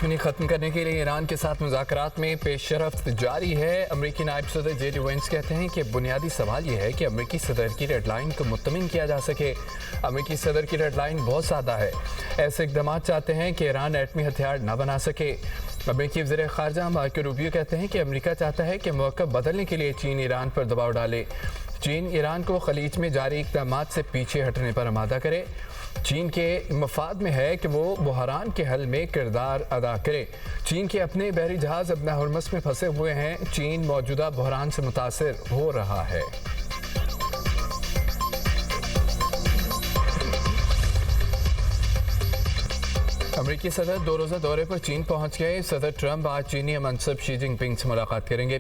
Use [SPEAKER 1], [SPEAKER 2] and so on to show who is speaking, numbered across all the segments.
[SPEAKER 1] دشمنی ختم کرنے کے لیے ایران کے ساتھ مذاکرات میں پیش رفت جاری ہے۔ امریکی نائب صدر جے ڈی وینس کہتے ہیں کہ بنیادی سوال یہ ہے کہ امریکی صدر کی ریڈ لائن کو مطمئن کیا جا سکے۔ امریکی صدر کی ریڈ لائن بہت سادہ ہے، ایسے اقدامات چاہتے ہیں کہ ایران ایٹمی ہتھیار نہ بنا سکے۔ امریکی وزیر خارجہ مارکو روبیو کہتے ہیں کہ امریکہ چاہتا ہے کہ موقف بدلنے کے لیے چین ایران پر دباؤ ڈالے۔ چین ایران کو خلیج میں جاری اقدامات سے پیچھے ہٹنے پر آمادہ کرے۔ چین کے مفاد میں ہے کہ وہ بحران کے حل میں کردار ادا کرے۔ چین کے اپنے بحری جہاز ابنا ہرمس میں پھنسے ہوئے ہیں۔ چین موجودہ بحران سے متاثر ہو رہا ہے۔ امریکی صدر 2 روزہ دورے پر چین پہنچ گئے۔ صدر ٹرمپ آج چینی منصب شی جن پنگ سے ملاقات کریں گے۔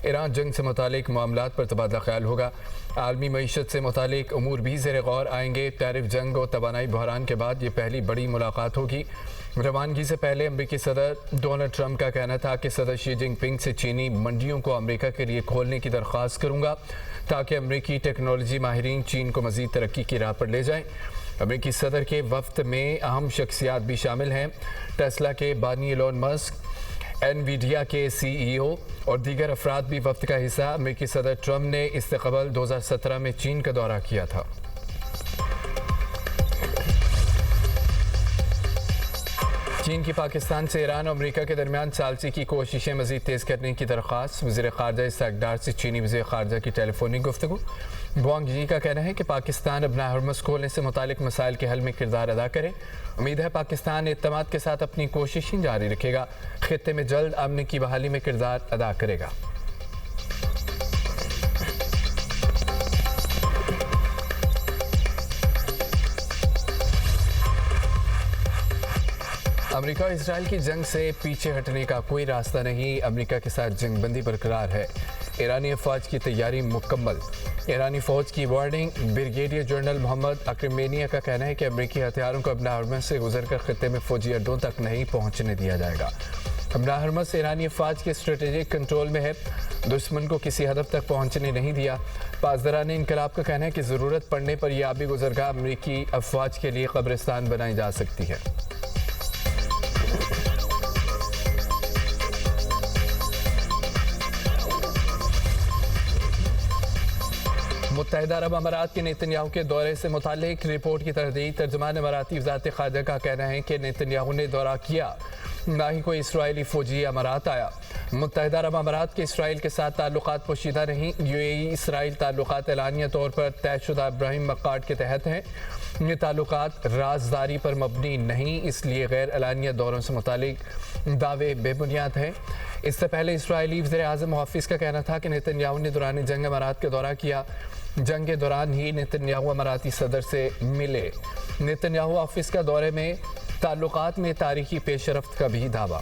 [SPEAKER 1] ایران جنگ سے متعلق معاملات پر تبادلہ خیال ہوگا۔ عالمی معیشت سے متعلق امور بھی زیر غور آئیں گے۔ ٹیرف جنگ اور توانائی بحران کے بعد یہ پہلی بڑی ملاقات ہوگی۔ روانگی سے پہلے امریکی صدر ڈونلڈ ٹرمپ کا کہنا تھا کہ صدر شی جن پنگ سے چینی منڈیوں کو امریکہ کے لیے کھولنے کی درخواست کروں گا تاکہ امریکی ٹیکنالوجی ماہرین چین کو مزید ترقی کی راہ پر لے جائیں۔ امریکی صدر کے وفد میں اہم شخصیات بھی شامل ہیں۔ ٹیسلا کے بانی ایلون مسک، انویڈیا کے سی ای او اور دیگر افراد بھی وفد کا حصہ۔ امریکی صدر ٹرمپ نے اس سے قبل 2017 میں چین کا دورہ کیا تھا۔ چین کی پاکستان سے ایران اور امریکہ کے درمیان ثالثی کی کوششیں مزید تیز کرنے کی درخواست۔ وزیر خارجہ اسحاق ڈار سے چینی وزیر خارجہ کی ٹیلی فونک گفتگو۔ وانگ جی کا کہنا ہے کہ پاکستان ابنا ہرمز کھولنے سے متعلق مسائل کے حل میں کردار ادا کرے۔ امید ہے پاکستان اعتماد کے ساتھ اپنی کوششیں جاری رکھے گا، خطے میں جلد امن کی بحالی میں کردار ادا کرے گا۔ امریکہ اور اسرائیل کی جنگ سے پیچھے ہٹنے کا کوئی راستہ نہیں۔ امریکہ کے ساتھ جنگ بندی برقرار ہے۔ ایرانی افواج کی تیاری مکمل۔ ایرانی فوج کی وارننگ۔ بریگیڈیئر جنرل محمد اکرمینیہ کا کہنا ہے کہ امریکی ہتھیاروں کو ابنا ہرمز سے گزر کر خطے میں فوجی اڈوں تک نہیں پہنچنے دیا جائے گا۔ ابنا ہرمز ایرانی افواج کے اسٹریٹجک کنٹرول میں ہے، دشمن کو کسی ہدف تک پہنچنے نہیں دیا۔ پاسداران انقلاب کا کہنا ہے کہ ضرورت پڑنے پر یہ آبی گزرگاہ امریکی افواج کے لیے قبرستان بنائی جا سکتی ہے۔ متحدہ عرب امارات کے نیتن یاہو کے دورے سے متعلق رپورٹ کی تردید۔ ترجمان اماراتی وزارت خارجہ کا کہنا ہے کہ نیتن یاہو نے دورہ کیا، نہ ہی کوئی اسرائیلی فوجی امارات آیا۔ متحدہ عرب امارات کے اسرائیل کے ساتھ تعلقات پوشیدہ نہیں۔ یو اے ای اسرائیل تعلقات اعلانیہ طور پر طے شدہ ابراہیم اکارڈ کے تحت ہیں۔ یہ تعلقات رازداری پر مبنی نہیں، اس لیے غیر اعلانیہ دوروں سے متعلق دعوے بے بنیاد ہیں۔ اس سے پہلے اسرائیلی وزیر اعظم محافظ کا کہنا تھا کہ نیتن یاہو نے دوران جنگ امارات کا دورہ کیا۔ جنگ کے دوران ہی نیتن یاہو اماراتی صدر سے ملے۔ نیتن یاہو آفس کا دورے میں تعلقات میں تاریخی پیش رفت کا بھی دعویٰ۔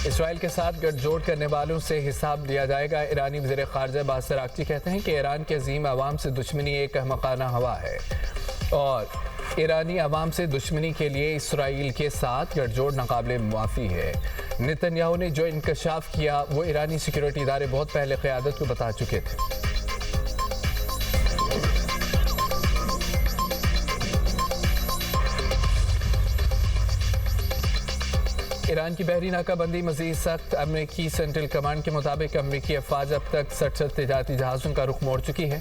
[SPEAKER 1] اسرائیل کے ساتھ گٹھ جوڑ کرنے والوں سے حساب لیا جائے گا۔ ایرانی وزیر خارجہ عباس عراقچی کہتے ہیں کہ ایران کے عظیم عوام سے دشمنی ایک احمقانہ ہوا ہے اور ایرانی عوام سے دشمنی کے لیے اسرائیل کے ساتھ گٹھ جوڑ ناقابل معافی ہے۔ نیتن یاہو نے جو انکشاف کیا وہ ایرانی سیکیورٹی ادارے بہت پہلے قیادت کو بتا چکے تھے۔ ایران کی بحری ناکہ بندی مزید سخت۔ امریکی سینٹرل کمانڈ کے مطابق امریکی افواج اب تک 67 تجارتی جہازوں کا رخ موڑ چکی ہے۔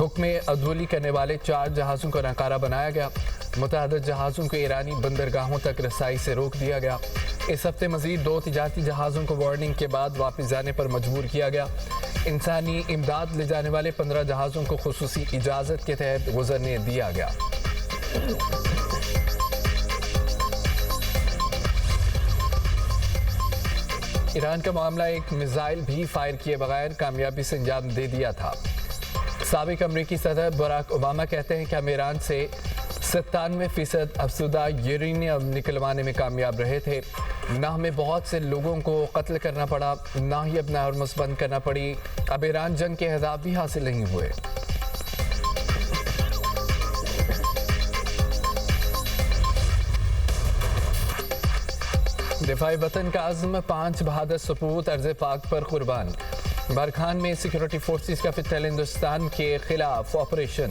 [SPEAKER 1] حکم عدولی کرنے والے 4 جہازوں کو ناکارہ بنایا گیا۔ متعدد جہازوں کو ایرانی بندرگاہوں تک رسائی سے روک دیا گیا۔ اس ہفتے مزید 2 تجارتی جہازوں کو وارننگ کے بعد واپس جانے پر مجبور کیا گیا۔ انسانی امداد لے جانے والے 15 جہازوں کو خصوصی اجازت کے تحت گزرنے دیا گیا۔ ایران کا معاملہ ایک میزائل بھی فائر کیے بغیر کامیابی سے انجام دے دیا تھا۔ سابق امریکی صدر براک اوباما کہتے ہیں کہ ہم ایران سے 97% افزودہ یورینیم نکلوانے میں کامیاب رہے تھے۔ نہ ہمیں بہت سے لوگوں کو قتل کرنا پڑا، نہ ہی ابنا ہرمز بند کرنا پڑی۔ اب ایران جنگ کے اہداف بھی حاصل نہیں ہوئے۔ دفاع وطن کا عزم، 5 بہادر سپوت ارض پاک پر قربان۔ بارکھان میں سیکیورٹی فورسز کا فی الحال ہندوستان کے خلاف آپریشن۔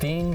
[SPEAKER 1] 3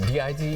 [SPEAKER 1] DIG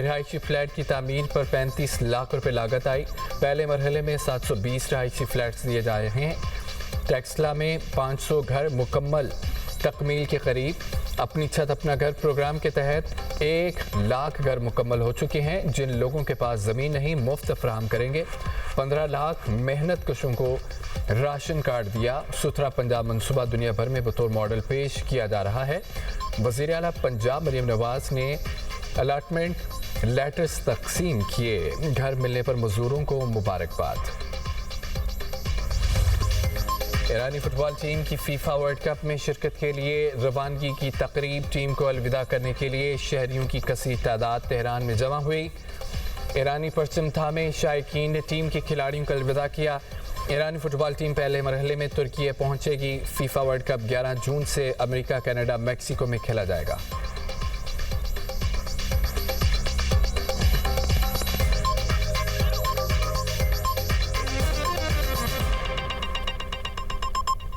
[SPEAKER 1] رہائشی فلیٹ کی تعمیر پر 35 لاکھ روپے لاگت آئی. پہلے مرحلے میں 720 رہائشی فلیٹس دیے جا رہے ہیں. ٹیکسلا میں 500 گھر مکمل تکمیل کے قریب. اپنی چھت اپنا گھر پروگرام کے تحت 1 لاکھ گھر مکمل ہو چکے ہیں. جن لوگوں کے پاس زمین نہیں مفت فراہم کریں گے. 15 لاکھ محنت کشوں کو راشن کارڈ دیا. ستھرا پنجاب منصوبہ دنیا بھر میں بطور ماڈل پیش کیا جا رہا ہے. وزیر اعلیٰ پنجاب مریم نواز نے الاٹمنٹ لیٹرز تقسیم کیے. گھر ملنے پر مزدوروں کو مبارکباد. ایرانی فٹ بال ٹیم کی فیفا ورلڈ کپ میں شرکت کے لیے روانگی کی تقریب. ٹیم کو الوداع کرنے کے لیے شہریوں کی کثیر تعداد تہران میں جمع ہوئی. ایرانی پرچم تھامے شائقین نے ٹیم کے کھلاڑیوں کو الوداع کیا. ایرانی فٹ بال ٹیم پہلے مرحلے میں ترکی پہنچے گی. فیفا ورلڈ کپ 11 جون سے امریکہ، کینیڈا، میکسیکو میں کھیلا جائے گا.